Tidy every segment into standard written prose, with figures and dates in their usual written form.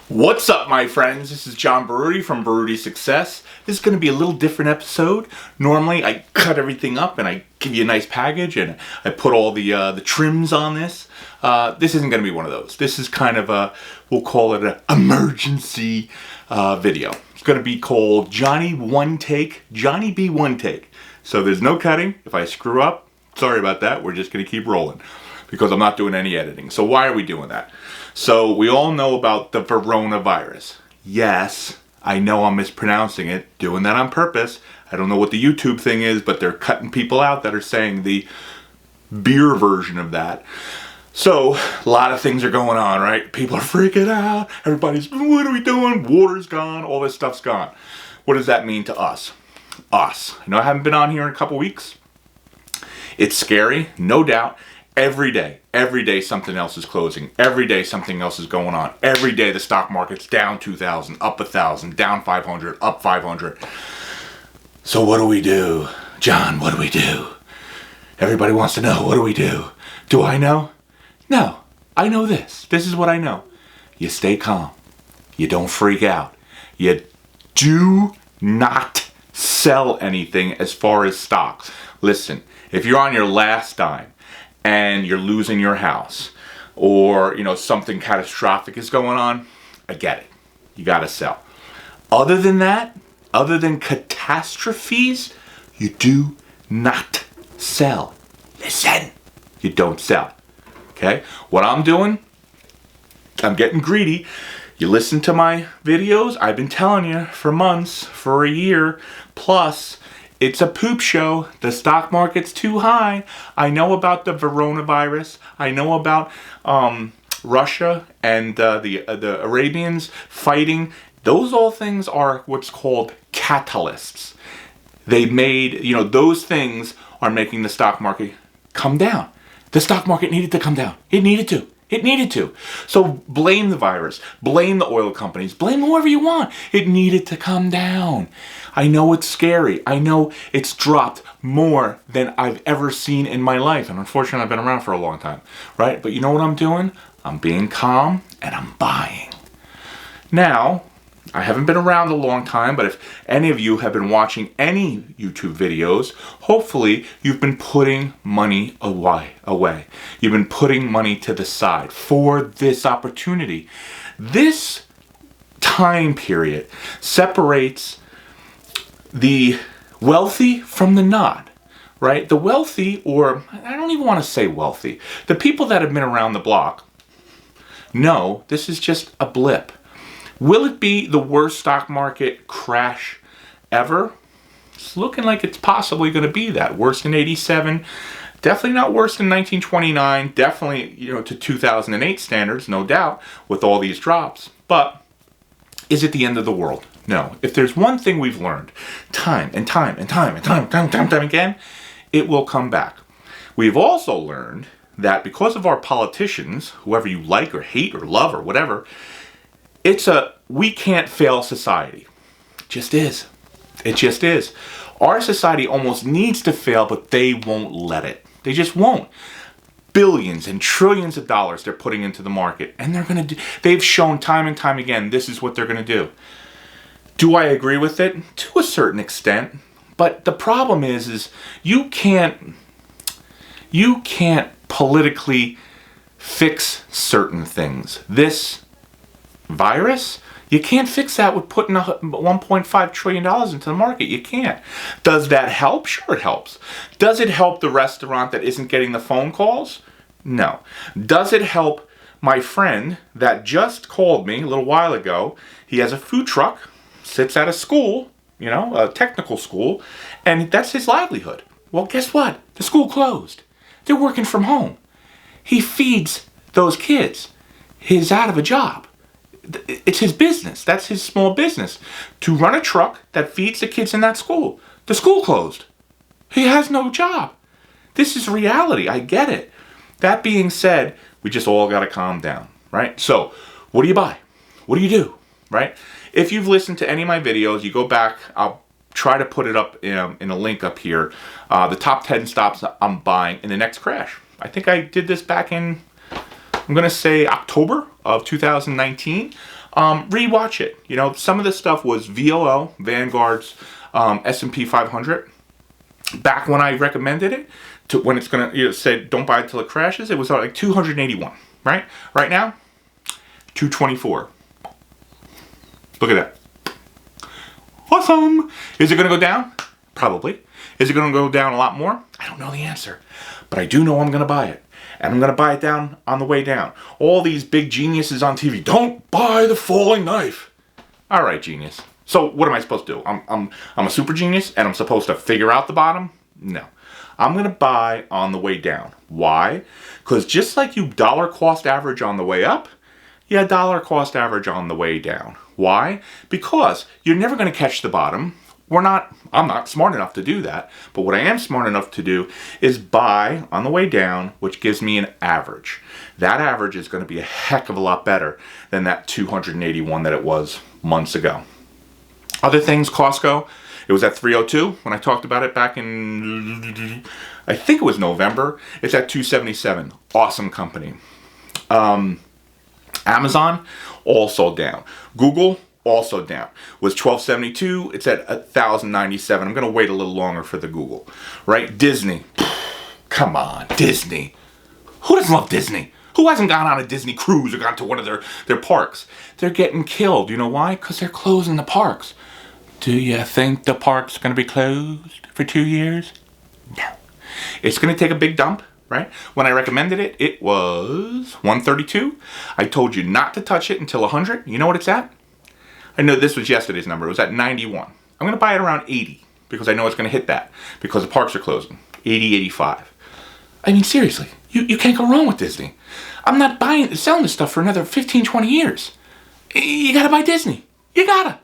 What's up, my friends? This is John Baruti from Baruti Success. This is going to be a little different episode. Normally, I cut everything up and I give you a nice package and I put all the trims on this. This isn't going to be one of those. This is kind of a, we'll call it an emergency video. It's going to be called Johnny One Take, Johnny B One Take. So there's no cutting. If I screw up, sorry about that. We're just going to keep rolling because I'm not doing any editing. So why are we doing that? So we all know about the coronavirus. Yes, I know I'm mispronouncing it, doing that on purpose. I don't know what the YouTube thing is, but they're cutting people out that are saying the beer version of that. So a lot of things are going on, right? People are freaking out. Everybody's, what are we doing? Water's gone. All this stuff's gone. What does that mean to us? I know I haven't been on here in a couple weeks. It's scary, no doubt. Every day something else is closing. Every day something else is going on. Every day the stock market's down 2,000, up 1,000, down 500, up 500. So what do we do? John, what do we do? Everybody wants to know, what do we do? Do I know? No, I know this. This is what I know. You stay calm. You don't freak out. You do not sell anything as far as stocks. Listen, if you're on your last dime, and you're losing your house, or something catastrophic is going on, I get it. You gotta sell. Other than that, other than catastrophes, you do not sell. Listen, you don't sell. Okay? What I'm doing, I'm getting greedy. You listen to my videos, I've been telling you for months, for a year plus. It's a poop show. The stock market's too high. I know about the coronavirus. I know about Russia and the Arabians fighting. Those all things are what's called catalysts. They made, those things are making the stock market come down. The stock market needed to come down. It needed to. It needed to. So blame the virus, blame the oil companies, blame whoever you want. It needed to come down. I know it's scary. I know it's dropped more than I've ever seen in my life. And unfortunately, I've been around for a long time, right? But you know what I'm doing? I'm being calm and I'm buying. Now, I haven't been around a long time, but if any of you have been watching any YouTube videos, hopefully you've been putting money away. You've been putting money to the side for this opportunity. This time period separates the wealthy from the not, right? The wealthy, or I don't even want to say wealthy, the people that have been around the block know this is just a blip. Will it be the worst stock market crash ever? It's looking like it's possibly going to be that. Worse than 87. Definitely not worse than 1929. Definitely, to 2008 standards, no doubt, with all these drops. But is it the end of the world? No. If there's one thing we've learned time and time again, it will come back. We've also learned that because of our politicians, whoever you like or hate or love or whatever, it's a we can't fail society. It just is. It just is. Our society almost needs to fail, but they won't let it. They just won't. Billions and trillions of dollars they're putting into the market, and they've shown time and time again this is what they're going to do. Do I agree with it? To a certain extent. But the problem is you can't politically fix certain things. This virus, you can't fix that with putting $1.5 trillion into the market. You can't. Does that help? Sure, it helps. Does it help the restaurant that isn't getting the phone calls? No. Does it help my friend that just called me a little while ago? He has a food truck, sits at a school, a technical school, and that's his livelihood. Well, guess what? The school closed. They're working from home. He feeds those kids. He's out of a job. It's his business. That's his small business. To run a truck that feeds the kids in that school. The school closed. He has no job. This is reality. I get it. That being said, we just all got to calm down, right? So, what do you buy? What do you do, right? If you've listened to any of my videos, you go back, I'll try to put it up in a link up here. The top 10 stocks I'm buying in the next crash. I think I did this back in I'm going to say October of 2019. rewatch it. You know, some of this stuff was VOO, Vanguard's S&P 500. Back when I recommended it, to when it's gonna, you know, say don't buy it till it crashes, it was like 281, right? Right now, 224. Look at that. Awesome. Is it gonna go down? Probably. Is it gonna go down a lot more? I don't know the answer, but I do know I'm gonna buy it. And I'm going to buy it down on the way down. All these big geniuses on TV, don't buy the falling knife. All right, genius. So what am I supposed to do? I'm a super genius and I'm supposed to figure out the bottom? No. I'm going to buy on the way down. Why? Because just like you dollar cost average on the way up, you dollar cost average on the way down. Why? Because you're never going to catch the bottom. I'm not smart enough to do that, but what I am smart enough to do is buy on the way down, which gives me an average. That average is going to be a heck of a lot better than that 281 that it was months ago. Other things, Costco, it was at 302 when I talked about it back in, I think it was November. It's at 277. Awesome company. Amazon, also down. Google, also down. Was 1272, it's at 1097. I'm going to wait a little longer for the Google. Right? Disney. Come on, Disney. Who doesn't love Disney? Who hasn't gone on a Disney cruise or gone to one of their parks? They're getting killed. You know why? Because they're closing the parks. Do you think the park's going to be closed for 2 years? No. It's going to take a big dump, right? When I recommended it, it was 132. I told you not to touch it until 100. You know what it's at? I know this was yesterday's number. It was at 91. I'm going to buy it around 80 because I know it's going to hit that because the parks are closing. 80, 85. I mean, seriously, you can't go wrong with Disney. I'm not selling this stuff for another 15, 20 years. You got to buy Disney. You got to.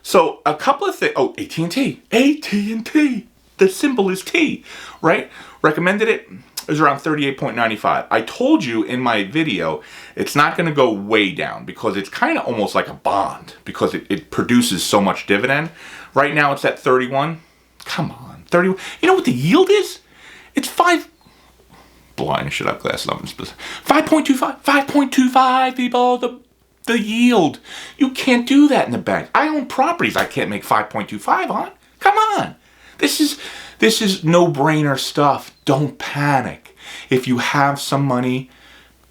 So a couple of things. Oh, AT&T. AT&T. The symbol is T, right? Recommended it. It was around 38.95. I told you in my video, it's not going to go way down because it's kind of almost like a bond because it produces so much dividend. Right now it's at 31. Come on, 31. You know what the yield is? It's 5. Blind, I should have glasses on. 5.25. 5.25, people. The yield. You can't do that in the bank. I own properties I can't make 5.25 on. Come on. This is no-brainer stuff. Don't panic. If you have some money,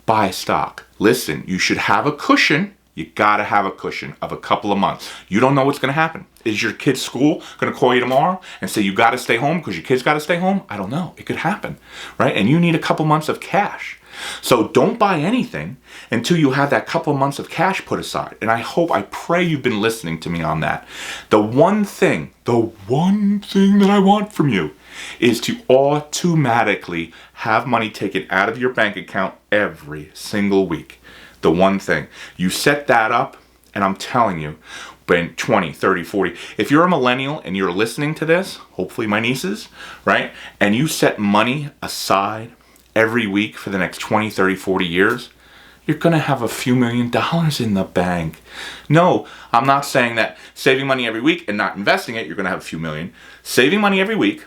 buy stock. Listen, you should have a cushion. You gotta have a cushion of a couple of months. You don't know what's gonna happen. Is your kid's school gonna call you tomorrow and say you gotta stay home because your kid's gotta stay home? I don't know. It could happen, right? And you need a couple months of cash. So don't buy anything until you have that couple of months of cash put aside. And I pray you've been listening to me on that. The one thing that I want from you is to automatically have money taken out of your bank account every single week. The one thing. You set that up, and I'm telling you, when 20, 30, 40, if you're a millennial and you're listening to this, hopefully my nieces, right? And you set money aside every week for the next 20, 30, 40 years, you're going to have a few $1,000,000 in the bank. No, I'm not saying that saving money every week and not investing it, you're going to have a few million. Saving money every week,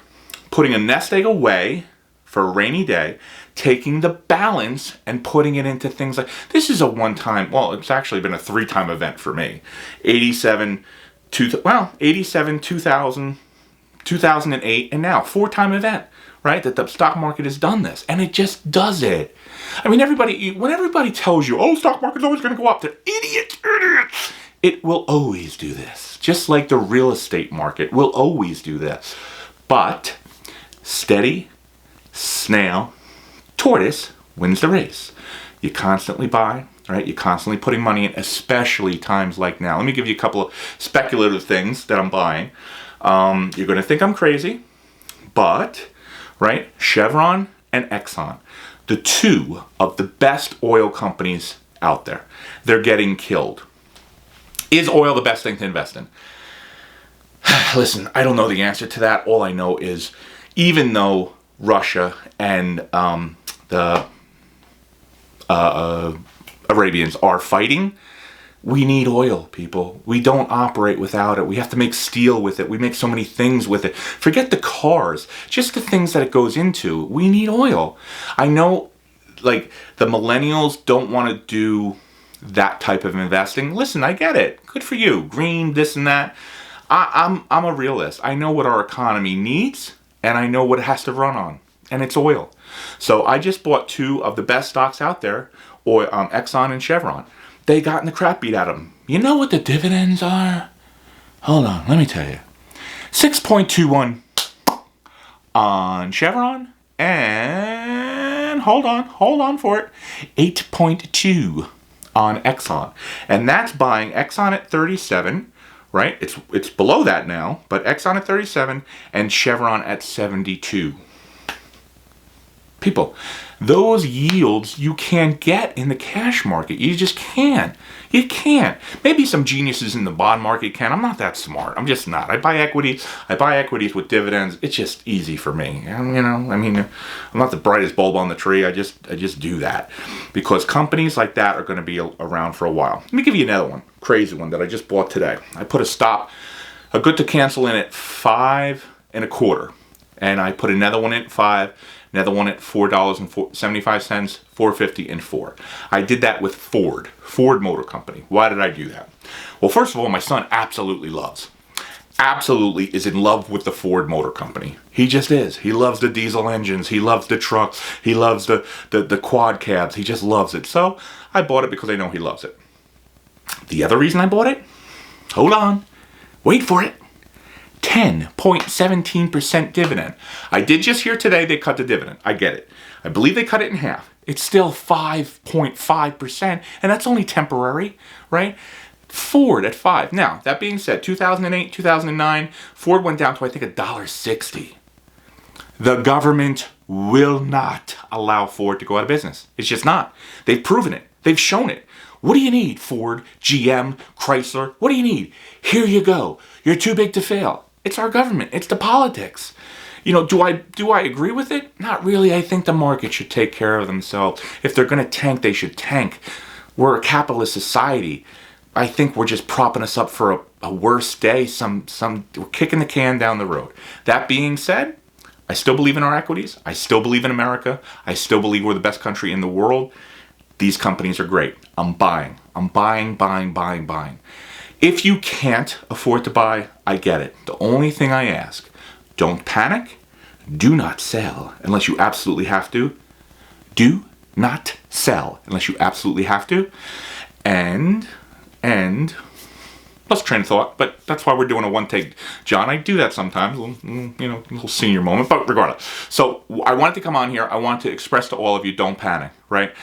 putting a nest egg away for a rainy day, taking the balance and putting it into things like, this is a one-time, well, it's actually been a 3-time event for me. 87, 2000, 2008, and now 4-time event. Right? That the stock market has done this. And it just does it. I mean, when everybody tells you, oh, stock market's always going to go up, they're idiots. It will always do this. Just like the real estate market will always do this. But steady, snail, tortoise wins the race. You constantly buy, right? You're constantly putting money in, especially times like now. Let me give you a couple of speculative things that I'm buying. You're going to think I'm crazy, but right? Chevron and Exxon, the two of the best oil companies out there. They're getting killed. Is oil the best thing to invest in? Listen, I don't know the answer to that. All I know is even though Russia and the Arabians are fighting, we need oil, people. We don't operate without it. We have to make steel with it. We make so many things with it. Forget the cars, just the things that it goes into. We need oil. I know, like, the millennials don't want to do that type of investing, listen, I get it. Good for you. Green, this and that. I'm a realist. I know what our economy needs, and I know what it has to run on, and it's oil. So I just bought 2 of the best stocks out there, or Exxon and Chevron. They gotten the crap beat out of them. You know what the dividends are? Hold on, let me tell you. 6.21 on Chevron, and hold on for it, 8.2 on Exxon. And that's buying Exxon at 37, right? It's below that now, but Exxon at 37 and Chevron at 72. People, those yields you can't get in the cash market. You just can't. You can't. Maybe some geniuses in the bond market can. I'm not that smart. I'm just not. I buy equities. I buy equities with dividends. It's just easy for me. And, I'm not the brightest bulb on the tree. I just do that because companies like that are going to be around for a while. Let me give you another one, crazy one that I just bought today. I put a good to cancel in at 5.25, and I put another one in at 5. Another one at $4.75, $4.50, and $4. I did that with Ford Motor Company. Why did I do that? Well, first of all, my son absolutely is in love with the Ford Motor Company. He just is. He loves the diesel engines. He loves the trucks. He loves the quad cabs. He just loves it. So I bought it because I know he loves it. The other reason I bought it? Hold on. Wait for it. 10.17% dividend. I did just hear today they cut the dividend. I get it. I believe they cut it in half. It's still 5.5%, and that's only temporary, right? Ford at 5. Now, that being said, 2008, 2009, Ford went down to, I think, $1.60. The government will not allow Ford to go out of business. It's just not. They've proven it. They've shown it. What do you need, Ford, GM, Chrysler? What do you need? Here you go. You're too big to fail. It's our government. It's the politics. Do I agree with it? Not really. I think the market should take care of themselves. If they're going to tank, they should tank. We're a capitalist society. I think we're just propping us up for a worse day. We're kicking the can down the road. That being said, I still believe in our equities. I still believe in America. I still believe we're the best country in the world. These companies are great. I'm buying. If you can't afford to buy, I get it. The only thing I ask, don't panic. Do not sell unless you absolutely have to. Do not sell unless you absolutely have to. And lost train of thought, but that's why we're doing a one take. John, I do that sometimes, a little senior moment, but regardless. So I wanted to come on here. I want to express to all of you, don't panic, right?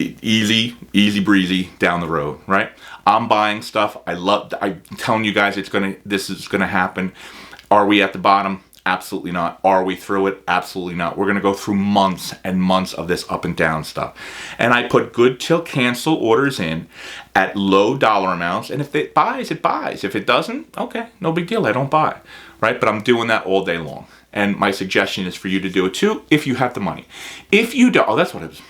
Easy breezy down the road, right? I'm buying stuff. I'm telling you guys this is gonna happen. Are we at the bottom? Absolutely not. Are we through it? Absolutely not. We're gonna go through months and months of this up and down stuff. And I put good till cancel orders in at low dollar amounts. And if it buys, it buys. If it doesn't, okay, no big deal. I don't buy, right? But I'm doing that all day long. And my suggestion is for you to do it too if you have the money. If you don't, that's what it was.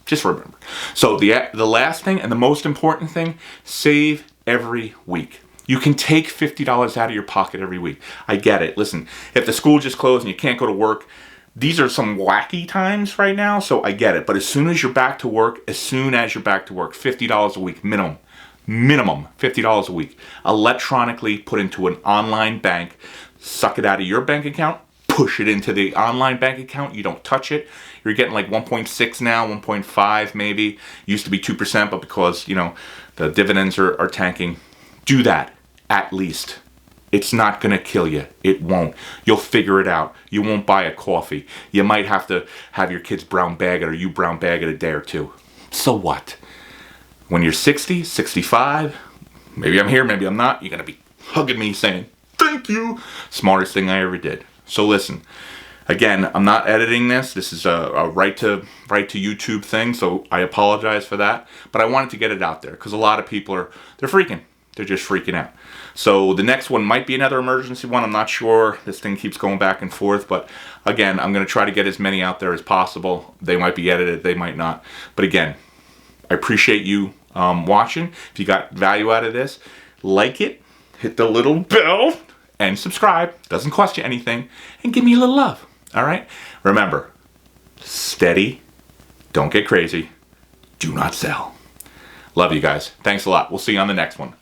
Just remember. So the last thing and the most important thing, save every week. You can take $50 out of your pocket every week. I get it. Listen, if the school just closed and you can't go to work, these are some wacky times right now, so I get it. But as soon as you're back to work, $50 a week minimum. Minimum $50 a week. Electronically put into an online bank. Suck it out of your bank account. Push it into the online bank account. You don't touch it. You're getting like 1.6 now, 1.5 maybe. Used to be 2%, but because, the dividends are tanking. Do that, at least. It's not going to kill you. It won't. You'll figure it out. You won't buy a coffee. You might have to have your kids brown bag it or you brown bag it a day or two. So what? When you're 60, 65, maybe I'm here, maybe I'm not, you're going to be hugging me saying, thank you. Smartest thing I ever did. So listen, again, I'm not editing this. This is a right to YouTube thing, so I apologize for that. But I wanted to get it out there because a lot of people they're freaking. They're just freaking out. So the next one might be another emergency one. I'm not sure. This thing keeps going back and forth. But again, I'm going to try to get as many out there as possible. They might be edited. They might not. But again, I appreciate you watching. If you got value out of this, like it, hit the little bell, and subscribe. Doesn't cost you anything. And give me a little love. All right? Remember, steady. Don't get crazy. Do not sell. Love you guys. Thanks a lot. We'll see you on the next one.